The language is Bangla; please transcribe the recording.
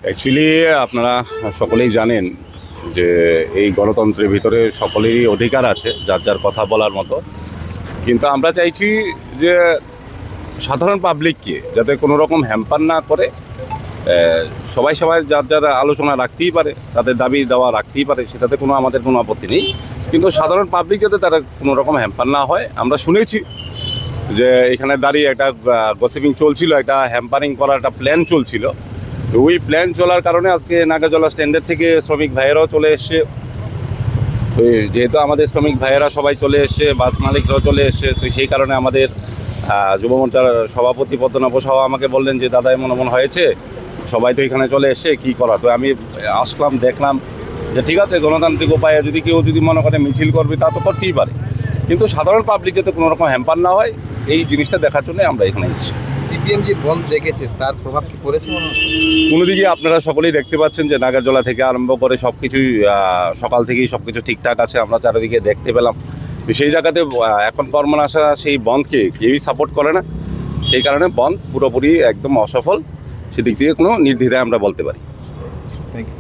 অ্যাকচুয়ালি আপনারা সকলেই জানেন যে এই গণতন্ত্রের ভিতরে সকলেরই অধিকার আছে যার যার কথা বলার মতো, কিন্তু আমরা চাইছি যে সাধারণ পাবলিককে যাতে কোনো রকম হ্যাম্পার না করে। সবাই যার যারা আলোচনা রাখতেই পারে, তাদের দাবি দেওয়া রাখতেই পারে, সেটাতে আমাদের কোনো আপত্তি নেই, কিন্তু সাধারণ পাবলিক যাতে তারা কোনো রকম হ্যাম্পার না হয়। আমরা শুনেছি যে এখানে দাঁড়িয়ে একটা গসিপিং চলছিল, একটা হ্যাম্পারিং করার একটা প্ল্যান চলছিল। তো ওই প্ল্যান চলার কারণে আজকে নাগরজলা স্ট্যান্ডের থেকে শ্রমিক ভাইয়েরাও চলে এসছে। তো যেহেতু আমাদের শ্রমিক ভাইয়েরা সবাই চলে এসছে, বাস মালিকরাও চলে এসছে, তো সেই কারণে আমাদের যুব মোর্চার সভাপতি পদ্মনাভ সাহা আমাকে বললেন যে দাদা এমন হয়েছে, সবাই তো এখানে চলে এসছে, কী করা। তো আমি আসলাম, দেখলাম যে ঠিক আছে, গণতান্ত্রিক উপায়ে কেউ যদি মনে করে মিছিল করবে তা তো করতেই পারে, কিন্তু সাধারণ পাবলিক যাতে কোনো রকম হ্যাম্পার না হয় এই জিনিসটা দেখার জন্য আমরা এখানে এসেছি। সিপিএম যে বন্ধ রেখেছে তার প্রভাব কি পড়েছে? কোনোদিকে আপনারা সকলেই দেখতে পাচ্ছেন যে নাগরজলা থেকে আরম্ভ করে সব কিছুই সকাল থেকেই সব কিছু ঠিকঠাক আছে, আমরা চারিদিকে দেখতে পেলাম। সেই জায়গাতে এখন কর্মনাশা সেই বন্ধকে কেউই সাপোর্ট করে না, সেই কারণে বন্ধ পুরোপুরি একদম অসফল, সেদিক থেকে কোনো নির্দ্বিধায় আমরা বলতে পারি। Thank you.